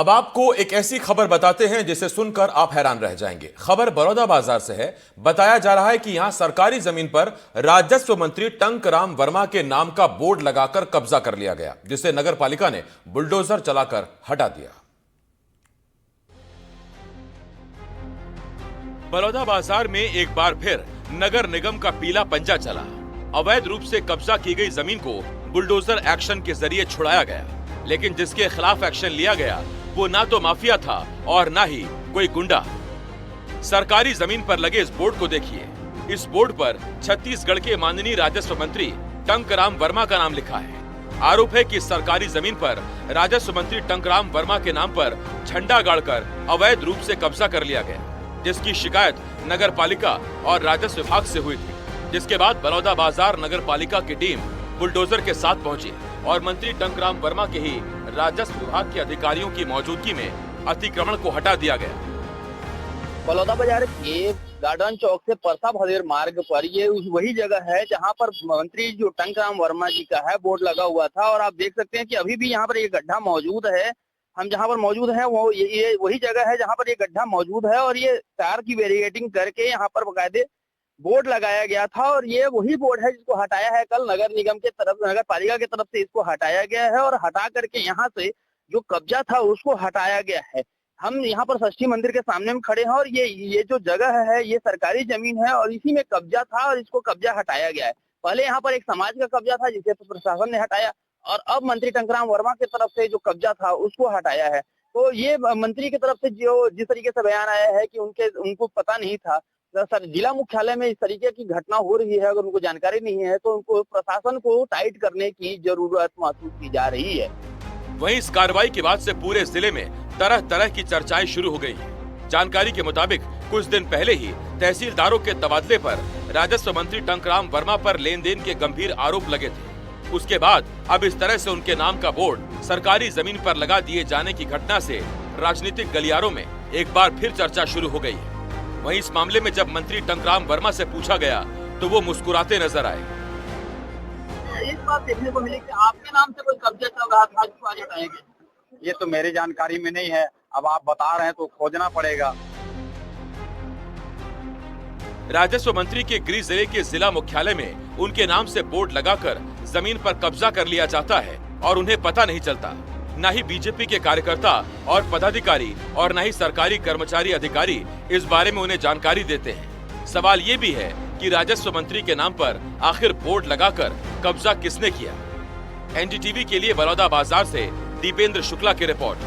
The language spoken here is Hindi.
अब आपको एक ऐसी खबर बताते हैं जिसे सुनकर आप हैरान रह जाएंगे। खबर बड़ौदा बाजार से है। बताया जा रहा है कि यहां सरकारी जमीन पर राजस्व मंत्री टंकराम वर्मा के नाम का बोर्ड लगाकर कब्जा कर लिया गया, जिसे नगर पालिका ने बुलडोजर चलाकर हटा दिया। बड़ौदा बाजार में एक बार फिर नगर निगम का पीला पंजा चला। अवैध रूप से कब्जा की गई जमीन को बुलडोजर एक्शन के जरिए छुड़ाया गया, लेकिन जिसके खिलाफ एक्शन लिया गया वो ना तो माफिया था और ना ही कोई गुंडा। सरकारी जमीन पर लगे इस बोर्ड को देखिए। इस बोर्ड पर छत्तीसगढ़ के माननीय राजस्व मंत्री टंकराम वर्मा का नाम लिखा है। आरोप है कि सरकारी जमीन पर राजस्व मंत्री टंकराम वर्मा के नाम पर झंडा गाड़कर अवैध रूप से कब्जा कर लिया गया, जिसकी शिकायत नगर पालिका और राजस्व विभाग से हुई थी। जिसके बाद बड़ौदा बाजार नगर पालिका की टीम बुलडोजर के साथ पहुंची और मंत्री टंकराम वर्मा के ही राजस्व विभाग के अधिकारियों की मौजूदगी में अतिक्रमण को हटा दिया गया। बड़ौदा बाजार के गार्डन चौक से परसा भदेर मार्ग पर ये वही जगह है जहां पर मंत्री जो टंकराम वर्मा जी का है बोर्ड लगा हुआ था, और आप देख सकते हैं कि अभी भी यहाँ पर ये गड्ढा मौजूद है। हम जहाँ पर मौजूद है वो ये वही जगह है जहाँ पर ये गड्ढा मौजूद है, और ये तार की बैरिकेडिंग करके यहाँ पर बकायदे बोर्ड लगाया गया था। और ये वही बोर्ड है जिसको हटाया है कल नगर निगम के तरफ, नगर पालिका की तरफ से इसको हटाया गया है, और हटा करके यहाँ से जो कब्जा था उसको हटाया गया है। हम यहाँ पर षष्ठी मंदिर के सामने में खड़े हैं, और ये जो जगह है ये सरकारी जमीन है और इसी में कब्जा था और इसको कब्जा हटाया गया है। पहले यहाँ पर एक समाज का कब्जा था जिसे प्रशासन ने हटाया, और अब मंत्री टंकराम वर्मा की तरफ से जो कब्जा था उसको हटाया है। तो ये मंत्री की तरफ से जो जिस तरीके से बयान आया है कि उनको पता नहीं था, सर जिला मुख्यालय में इस तरीके की घटना हो रही है, अगर उनको जानकारी नहीं है तो उनको प्रशासन को टाइट करने की जरूरत महसूस की जा रही है। वहीं इस कार्रवाई के बाद से पूरे जिले में तरह तरह की चर्चाएं शुरू हो गई हैं। जानकारी के मुताबिक कुछ दिन पहले ही तहसीलदारों के तबादले पर राजस्व मंत्री टंकराम वर्मा पर लेन देन के गंभीर आरोप लगे थे। उसके बाद अब इस तरह से उनके नाम का बोर्ड सरकारी जमीन पर लगा दिए जाने की घटना से राजनीतिक गलियारों में एक बार फिर चर्चा शुरू हो गई है। वहीं इस मामले में जब मंत्री टंकराम वर्मा से पूछा गया तो वो मुस्कुराते नजर आए। एक बात देखने को मिली कि आपके नाम से कोई कब्जा चल रहा था, जिसको आज हटाएंगे। ये तो मेरी जानकारी में नहीं है, अब आप बता रहे हैं तो खोजना पड़ेगा। राजस्व मंत्री के गृह जिले के जिला मुख्यालय में उनके नाम से बोर्ड लगाकर जमीन पर कब्जा कर लिया जाता है और उन्हें पता नहीं चलता। न ही बीजेपी के कार्यकर्ता और पदाधिकारी और न ही सरकारी कर्मचारी अधिकारी इस बारे में उन्हें जानकारी देते हैं। सवाल ये भी है कि राजस्व मंत्री के नाम पर आखिर बोर्ड लगाकर कब्जा किसने किया। एनडीटीवी के लिए बड़ौदा बाजार से दीपेंद्र शुक्ला की रिपोर्ट।